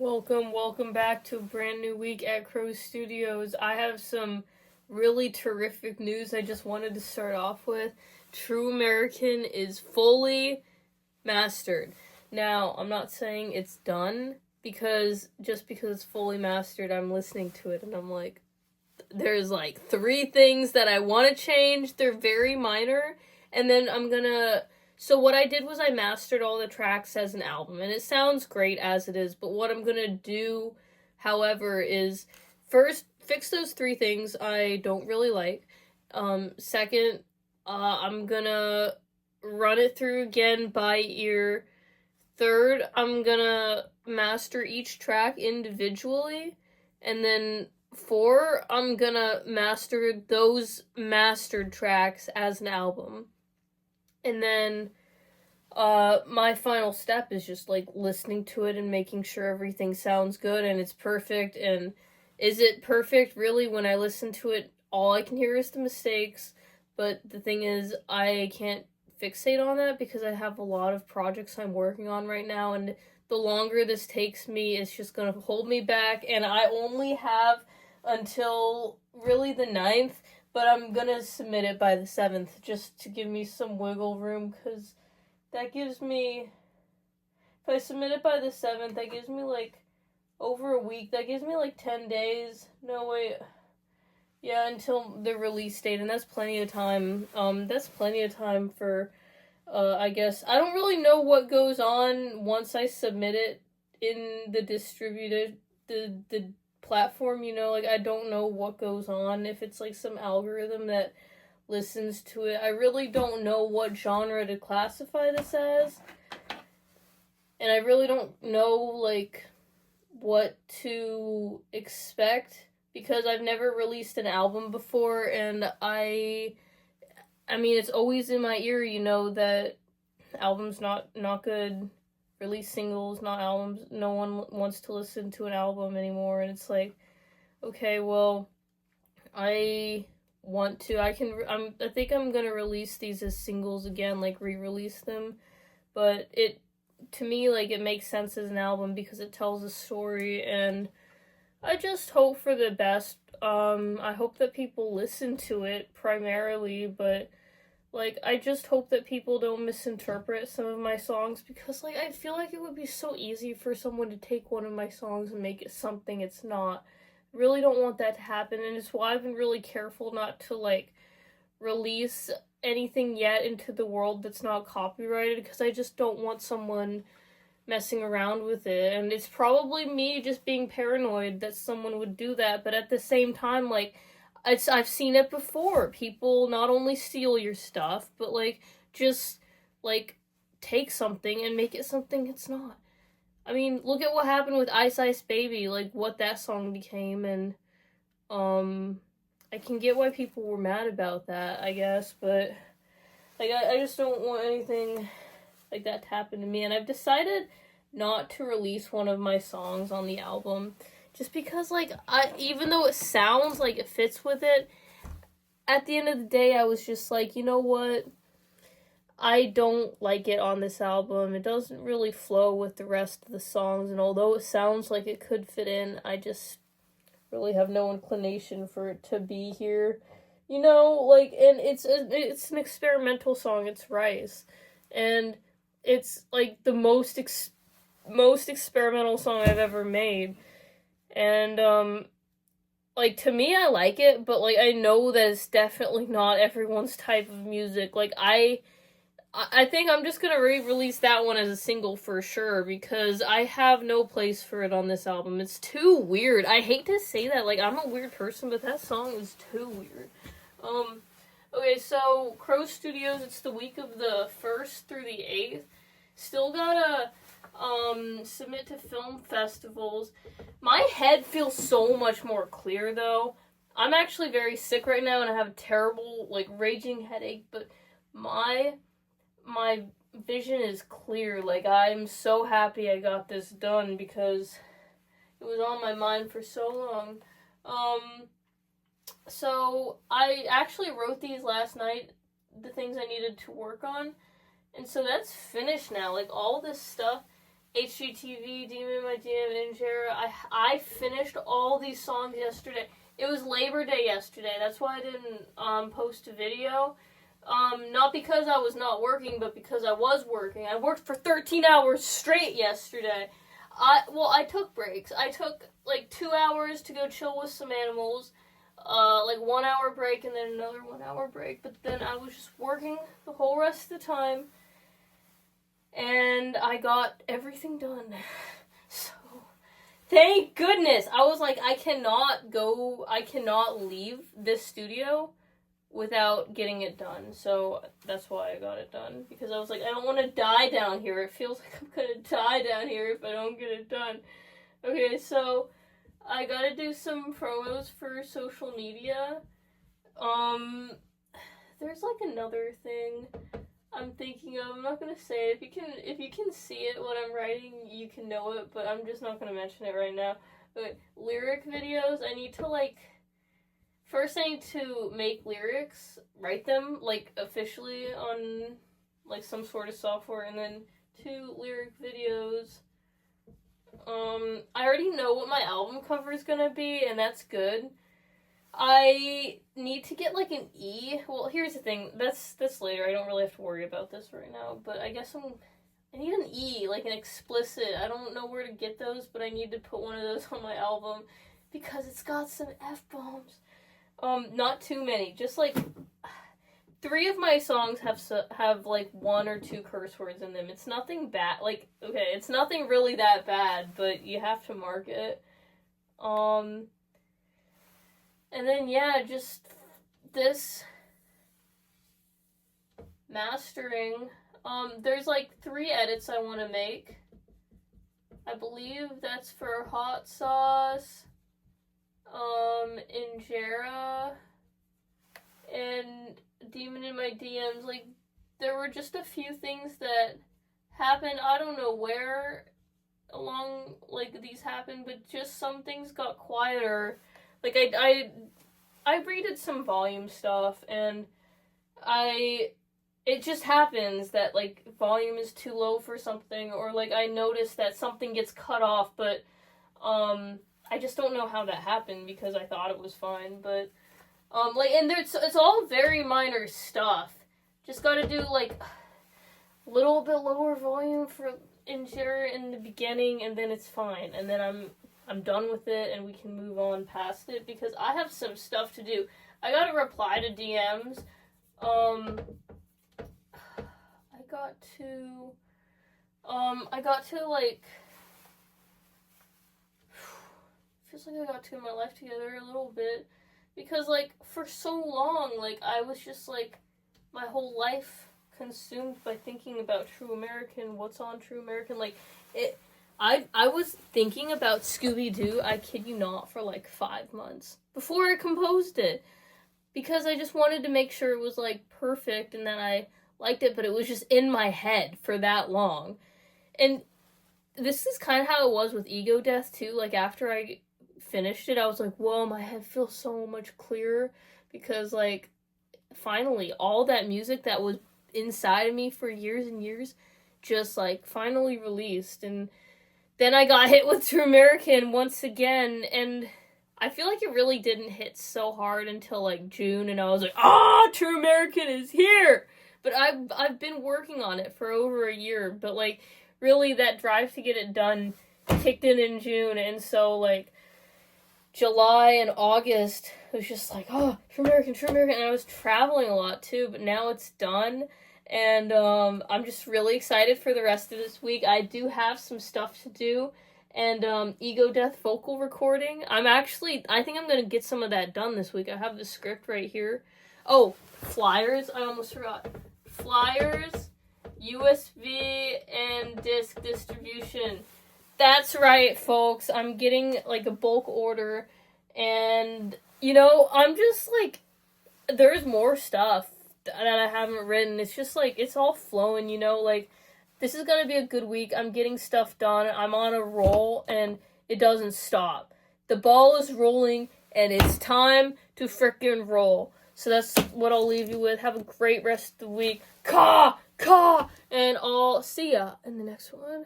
Welcome back to a brand new week at Crow Studios. I have some really terrific news I just wanted to start off with. True American is fully mastered. Now, I'm not saying it's done, because just because it's fully mastered, I'm listening to it and I'm like, there's like 3 things that I want to change. They're very minor, and then so what I did was I mastered all the tracks as an album, and it sounds great as it is, but what I'm gonna do, however, is first fix those 3 things I don't really like. Second, I'm gonna run it through again by ear. Third, I'm gonna master each track individually. And then 4, I'm gonna master those mastered tracks as an album. And then my final step is just like listening to it and making sure everything sounds good and it's perfect. And is it perfect? Really, when I listen to it, all I can hear is the mistakes. But the thing is, I can't fixate on that because I have a lot of projects I'm working on right now, and the longer this takes me, it's just gonna hold me back, and I only have until really the 9th, but I'm gonna submit it by the 7th just to give me some wiggle room, because that gives me, if I submit it by the 7th, that gives me like over a week. That gives me like 10 days. No, wait. Yeah, until the release date, and that's plenty of time. That's plenty of time for, I guess. I don't really know what goes on once I submit it in the distributed, the platform, like, I don't know what goes on, if it's like some algorithm that listens to it. I really don't know what genre to classify this as, and I really don't know, like, what to expect, because I've never released an album before, and I mean, it's always in my ear, that albums not good, release singles, not albums. No one wants to listen to an album anymore, and it's like, okay, well, I think I'm gonna release these as singles again, like re-release them, but to me, like, it makes sense as an album because it tells a story, and I just hope for the best. I hope that people listen to it primarily, but, like, I just hope that people don't misinterpret some of my songs, because, like, I feel like it would be so easy for someone to take one of my songs and make it something it's not. I really don't want that to happen, and it's why I've been really careful not to, like, release anything yet into the world that's not copyrighted, because I just don't want someone messing around with it. And it's probably me just being paranoid that someone would do that, but at the same time, like, I've seen it before. People not only steal your stuff, but, like, just, like, take something and make it something it's not. I mean, look at what happened with Ice Ice Baby, like, what that song became, and I can get why people were mad about that, I guess, but, like, I just don't want anything like that to happen to me, and I've decided not to release one of my songs on the album, just because, like, even though it sounds like it fits with it, at the end of the day, I was just like, you know what, I don't like it on this album. It doesn't really flow with the rest of the songs, and although it sounds like it could fit in, I just really have no inclination for it to be here, like, and it's an experimental song. It's Rice, and it's like the most experimental song I've ever made, and like, to me, I like it, but, like, I know that it's definitely not everyone's type of music. Like, I think I'm just gonna re-release that one as a single for sure, because I have no place for it on this album. It's too weird. I hate to say that, like, I'm a weird person, but that song is too weird. Okay, so Crow Studios, it's the week of the 1st through the 8th. Still gotta submit to film festivals. My head feels so much more clear, though. I'm actually very sick right now, and I have a terrible, like, raging headache, but my vision is clear. Like, I'm so happy I got this done, because it was on my mind for so long. So I actually wrote these last night, the things I needed to work on, and so that's finished now. Like, all this stuff HGTV, Demon in My DM, Injera. I finished all these songs yesterday. It was Labor Day yesterday. That's why I didn't post a video. Not because I was not working, but because I was working. I worked for 13 hours straight yesterday. I took breaks. I took, 2 hours to go chill with some animals, 1 hour break, and then another 1 hour break, but then I was just working the whole rest of the time, and I got everything done. So, thank goodness! I was like, I cannot leave this studio without getting it done, so that's why I got it done, because I was like, I don't want to die down here. It feels like I'm gonna die down here if I don't get it done. Okay, so I gotta do some promos for social media. There's another thing I'm thinking of. I'm not gonna say it. If you can see it, what I'm writing, you can know it, but I'm just not gonna mention it right now. But lyric videos, I need to, first I need to make lyrics, write them, officially on, some sort of software, and then 2 lyric videos. I already know what my album cover is gonna be, and that's good. I need to get, an E. Well, here's the thing. That's later. I don't really have to worry about this right now, but I guess I need an E, an explicit. I don't know where to get those, but I need to put one of those on my album, because it's got some F-bombs. Not too many. Just, 3 of my songs have 1 or 2 curse words in them. It's nothing bad. Okay, it's nothing really that bad, but you have to mark it. And then, yeah, just this mastering. There's 3 edits I want to make. I believe that's for Hot Sauce, Injera, and Demon in My DMs. There were just a few things that happened. I don't know where along, these happened, but just some things got quieter. I redid some volume stuff, and it just happens that, volume is too low for something, or, I noticed that something gets cut off, but, I just don't know how that happened, because I thought it was fine, but, and it's all very minor stuff. Just gotta do, a little bit lower volume for Injera in the beginning, and then it's fine, and then I'm done with it, and we can move on past it, because I have some stuff to do. I gotta reply to DMs. Feels like I got to get my life together a little bit, because, for so long, I was just, my whole life consumed by thinking about True American, what's on True American, I was thinking about Scooby-Doo, I kid you not, for 5 months before I composed it, because I just wanted to make sure it was perfect, and that I liked it, but it was just in my head for that long. And this is kind of how it was with Ego Death too. After I finished it, I was like, whoa, my head feels so much clearer, because finally all that music that was inside of me for years and years just finally released. And then I got hit with True American once again, and I feel like it really didn't hit so hard until June, and I was like, True American is here. But I've been working on it for over a year, but really that drive to get it done kicked in June, and so July and August was just True American, and I was traveling a lot too, but now it's done, and I'm just really excited for the rest of this week. I do have some stuff to do, and Ego Death vocal recording. I think I'm gonna get some of that done this week. I have the script right here. Oh, flyers, I almost forgot. Flyers, USB, and disc distribution. That's right, folks. I'm getting a bulk order, and I'm just there's more stuff that I haven't written. It's just it's all flowing, this is gonna be a good week. I'm getting stuff done. I'm on a roll, and it doesn't stop. The ball is rolling, and it's time to frickin' roll. So that's what I'll leave you with. Have a great rest of the week. Caw! And I'll see ya in the next one.